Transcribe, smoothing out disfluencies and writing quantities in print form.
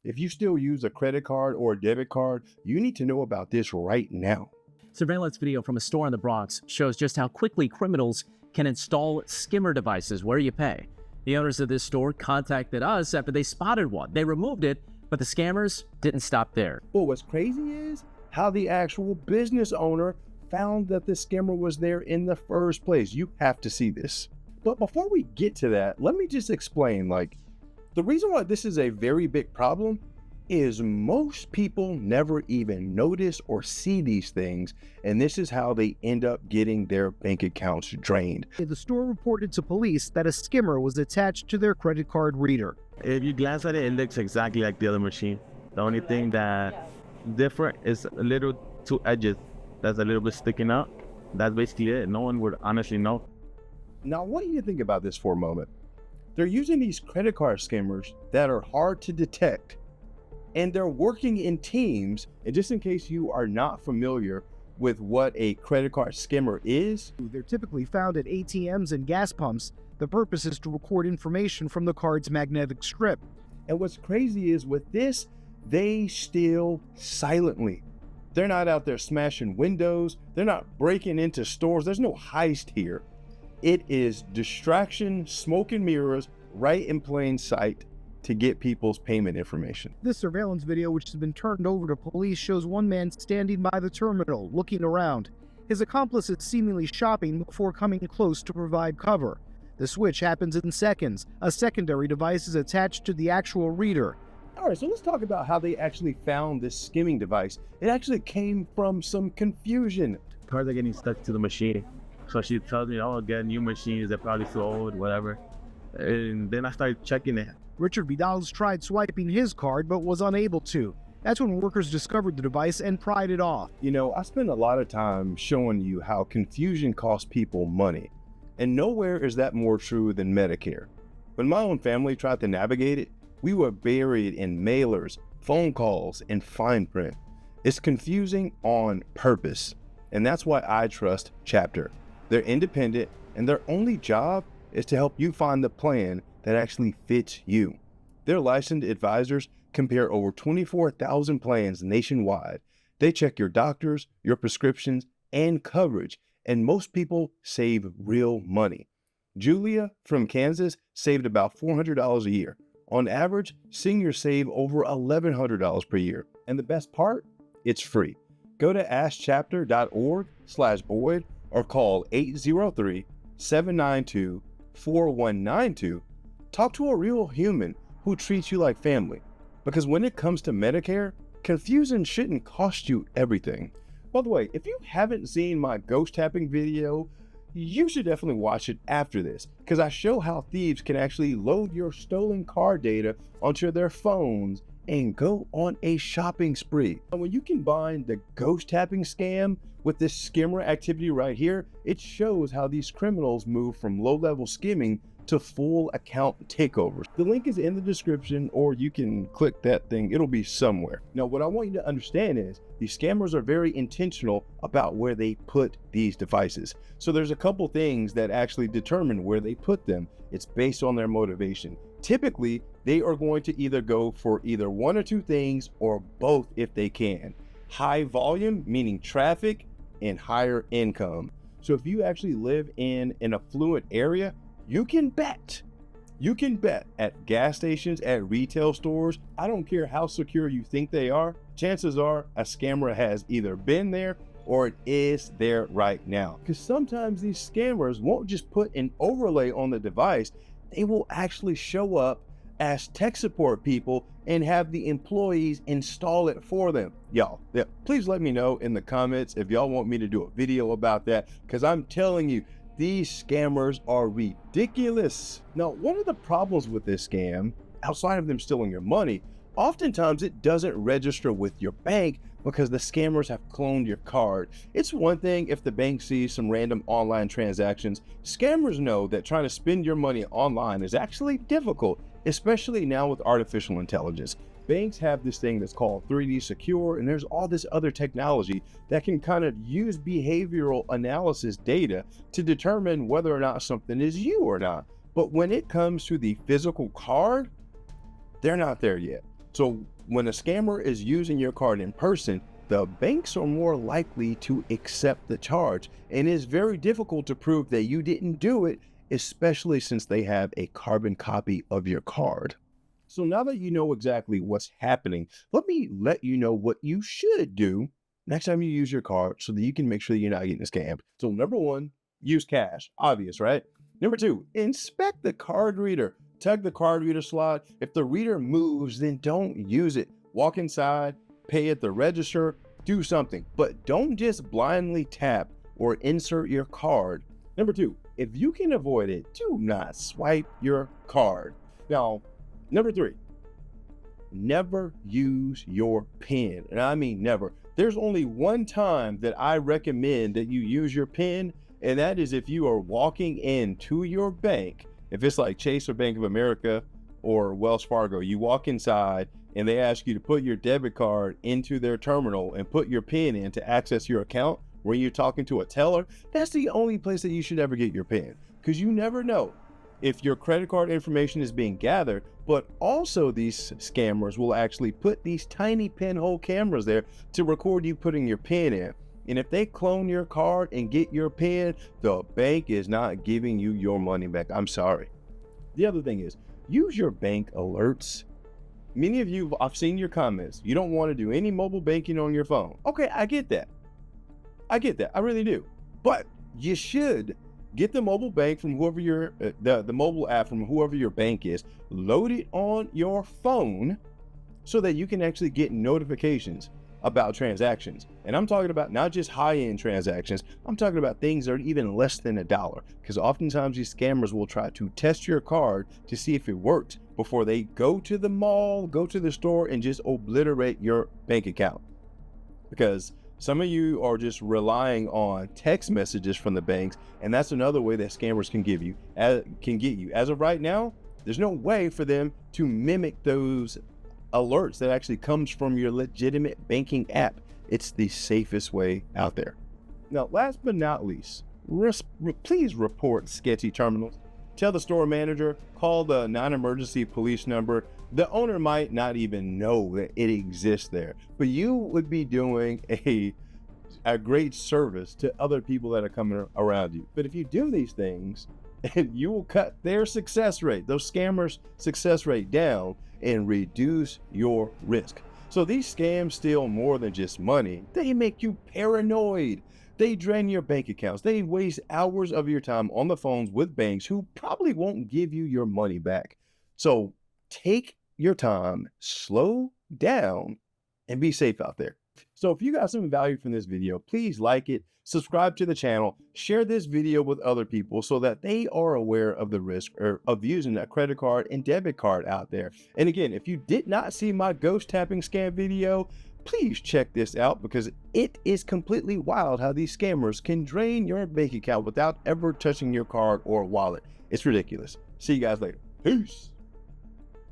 If you still use a credit card or a debit card, you need to know about this right now. Surveillance video from a store in the Bronx shows just how quickly criminals can install skimmer devices where you pay. The owners of this store contacted us after they spotted one. They removed it, but the scammers didn't stop there. But what's crazy is how the actual business owner found that the skimmer was there in the first place. You have to see this. But before we get to that, let me just explain, the reason why this is a very big problem is most people never even notice or see these things, and this is how they end up getting their bank accounts drained. The store reported to police that a skimmer was attached to their credit card reader. If you glance at it, it looks exactly like the other machine. The only thing that different is a little two edges that's a little bit sticking out. That's basically it. No one would honestly know. Now, I want you to think about this for a moment. They're using these credit card skimmers that are hard to detect, and they're working in teams. And just in case you are not familiar with what a credit card skimmer is, They're typically found at ATMs and gas pumps. The purpose is to record information from the card's magnetic strip. and what's crazy is with this, they steal silently. They're not out there smashing windows. They're not breaking into stores. There's no heist here. It is distraction, smoke and mirrors, right in plain sight to get people's payment information. This surveillance video, which has been turned over to police, shows one man standing by the terminal, looking around. His accomplice is seemingly shopping before coming close to provide cover. The switch happens in seconds. A secondary device is attached to the actual reader. All right, so let's talk about how they actually found this skimming device. It actually came from some confusion. Cards are getting stuck to the machine. So she tells me, oh, get new machines, they're probably too old, whatever. And then I started checking it. Richard Vidal's tried swiping his card but was unable to. That's when workers discovered the device and pried it off. You know, I spend a lot of time showing you how confusion costs people money. And nowhere is that more true than Medicare. When my own family tried to navigate it, we were buried in mailers, phone calls, and fine print. It's confusing on purpose. And that's why I trust Chapter. They're independent, and their only job is to help you find the plan that actually fits you. Their licensed advisors compare over 24,000 plans nationwide. They check your doctors, your prescriptions, and coverage, and most people save real money. Julia from Kansas saved about $400 a year. On average, seniors save over $1,100 per year. And the best part? It's free. Go to askchapter.org/Boyd or call 803-792-4192. Talk to a real human who treats you like family. Because when it comes to Medicare, confusion shouldn't cost you everything. By the way, if you haven't seen my ghost tapping video, you should definitely watch it after this, because I show how thieves can actually load your stolen card data onto their phones and go on a shopping spree. And when you combine the ghost tapping scam with this skimmer activity right here, it shows how these criminals move from low-level skimming to full account takeovers. The link is in the description, or you can click that thing, it'll be somewhere. Now, what I want you to understand is these scammers are very intentional about where they put these devices. So there's a couple things that actually determine where they put them. It's based on their motivation. Typically, they are going to either go for either one or two things, or both if they can. High volume, meaning traffic, and higher income. So if you actually live in an affluent area, you can bet at gas stations, at retail stores, I don't care how secure you think they are, chances are a scammer has either been there or it is there right now. Because sometimes these scammers won't just put an overlay on the device, they will actually show up as tech support people and have the employees install it for them. Y'all, please let me know in the comments if y'all want me to do a video about that, because I'm telling you, these scammers are ridiculous. Now, one of the problems with this scam, outside of them stealing your money, oftentimes it doesn't register with your bank because the scammers have cloned your card. It's one thing if the bank sees some random online transactions. Scammers know that trying to spend your money online is actually difficult, especially now with artificial intelligence. Banks have this thing that's called 3D Secure, and there's all this other technology that can kind of use behavioral analysis data to determine whether or not something is you or not. But when it comes to the physical card, they're not there yet. So when a scammer is using your card in person, the banks are more likely to accept the charge, and it's very difficult to prove that you didn't do it, especially since they have a carbon copy of your card. So now that you know exactly what's happening, let me let you know what you should do next time you use your card so that you can make sure that you're not getting scammed. So number one, use cash. Obvious, right? Number two, inspect the card reader. Tug the card reader slot. If the reader moves, then don't use it. Walk inside, pay at the register, do something, but don't just blindly tap or insert your card. Number two, if you can avoid it, do not swipe your card. Now, number three, never use your PIN. And I mean never. There's only one time that I recommend that you use your PIN, and that is if you are walking into your bank. If it's like Chase or Bank of America or Wells Fargo, you walk inside and they ask you to put your debit card into their terminal and put your PIN in to access your account when you're talking to a teller. That's the only place that you should ever get your PIN, because you never know if your credit card information is being gathered, but also these scammers will actually put these tiny pinhole cameras there to record you putting your PIN in. And if they clone your card and get your PIN, the bank is not giving you your money back. I'm sorry. The other thing is, use your bank alerts. Many of you, I've seen your comments. You don't want to do any mobile banking on your phone. Okay, I get that. I really do. But you should get the mobile bank from whoever your the mobile app from whoever your bank is. Load it on your phone so that you can actually get notifications about transactions. And I'm talking about not just high-end transactions. I'm talking about things that are even less than $1, because oftentimes these scammers will try to test your card to see if it works before they go to the mall, go to the store, and just obliterate your bank account. Because some of you are just relying on text messages from the banks, and that's another way that scammers can get you. As of right now, there's no way for them to mimic those alerts that actually comes from your legitimate banking app. It's the safest way out there. Now, last but not least, please report sketchy terminals. Tell the store manager, call the non-emergency police number. The owner might not even know that it exists there, but you would be doing a great service to other people that are coming around you. But if you do these things, you will cut their success rate, those scammers' success rate down, and reduce your risk. So these scams steal more than just money. They make you paranoid. They drain your bank accounts. They waste hours of your time on the phones with banks who probably won't give you your money back. So take your time, slow down, and be safe out there. So if you got some value from this video, please like it, subscribe to the channel, share this video with other people so that they are aware of the risk of using a credit card and debit card out there. And again, if you did not see my ghost tapping scam video, please check this out, because it is completely wild how these scammers can drain your bank account without ever touching your card or wallet. It's ridiculous. See you guys later. Peace.